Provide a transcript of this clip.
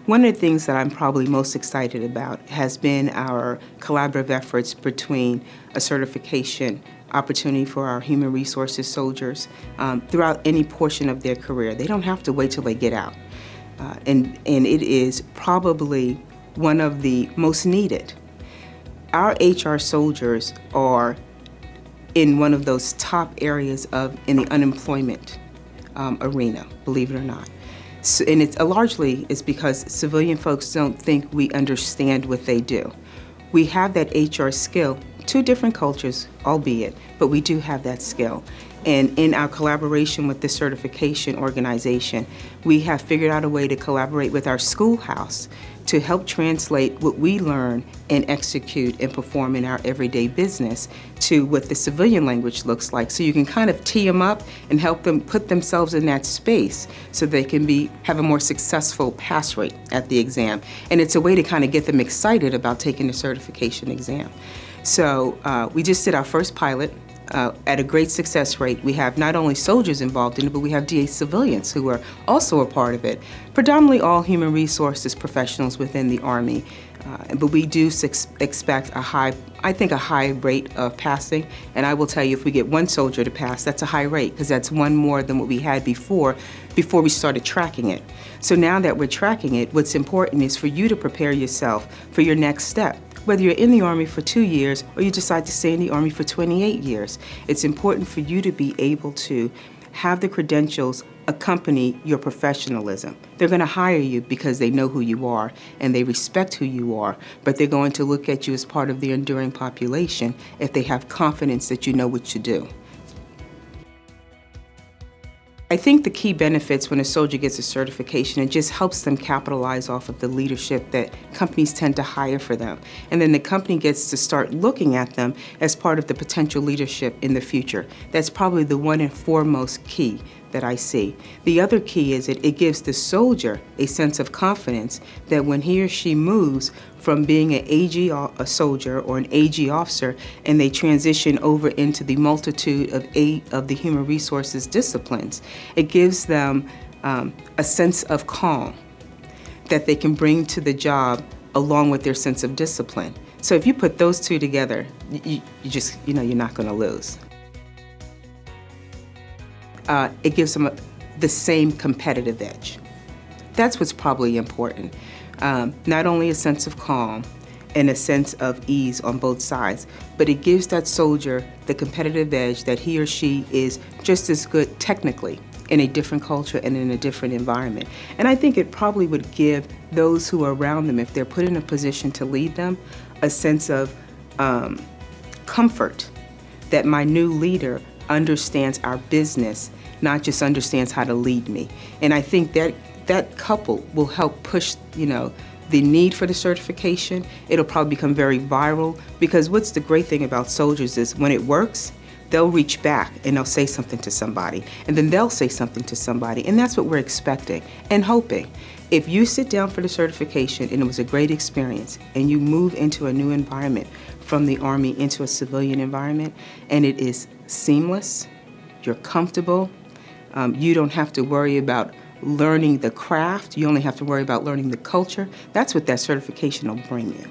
One of the things that I'm probably most excited about has been our collaborative efforts between a certification opportunity for our human resources soldiers throughout any portion of their career. They don't have to wait till they get out. And it is probably one of the most needed. Our HR soldiers are in one of those top areas in the unemployment arena, believe it or not. So, and it's largely is because civilian folks don't think we understand what they do. We have that HR skill, two different cultures, albeit, but we do have that skill. And in our collaboration with the certification organization, we have figured out a way to collaborate with our schoolhouse to help translate what we learn and execute and perform in our everyday business to what the civilian language looks like. So you can kind of tee them up and help them put themselves in that space so they can have a more successful pass rate at the exam. And it's a way to kind of get them excited about taking the certification exam. So we just did our first pilot. At a great success rate. We have not only soldiers involved in it, but we have DA civilians who are also a part of it. Predominantly all human resources professionals within the Army. But we do expect a high rate of passing. And I will tell you, if we get one soldier to pass, that's a high rate, because that's one more than what we had before we started tracking it. So now that we're tracking it, what's important is for you to prepare yourself for your next step. Whether you're in the Army for 2 years or you decide to stay in the Army for 28 years, it's important for you to be able to have the credentials accompany your professionalism. They're going to hire you because they know who you are and they respect who you are, but they're going to look at you as part of the enduring population if they have confidence that you know what you do. I think the key benefits when a soldier gets a certification, it just helps them capitalize off of the leadership that companies tend to hire for them. And then the company gets to start looking at them as part of the potential leadership in the future. That's probably the one and foremost key that I see. The other key is it gives the soldier a sense of confidence that when he or she moves from being an AG a soldier or an AG officer and they transition over into the multitude of the human resources disciplines, it gives them a sense of calm that they can bring to the job along with their sense of discipline. So if you put those two together, you just, you're not going to lose. It gives them the same competitive edge. That's what's probably important. Not only a sense of calm and a sense of ease on both sides, but it gives that soldier the competitive edge that he or she is just as good technically in a different culture and in a different environment. And I think it probably would give those who are around them, if they're put in a position to lead them, a sense of comfort that my new leader understands our business, not just understands how to lead me. And I think that couple will help push, the need for the certification. It'll probably become very viral, because what's the great thing about soldiers is when it works, they'll reach back and they'll say something to somebody, and then they'll say something to somebody, and that's what we're expecting and hoping. If you sit down for the certification and it was a great experience, and you move into a new environment from the Army into a civilian environment, and it is seamless, you're comfortable, you don't have to worry about learning the craft, you only have to worry about learning the culture, that's what that certification will bring you.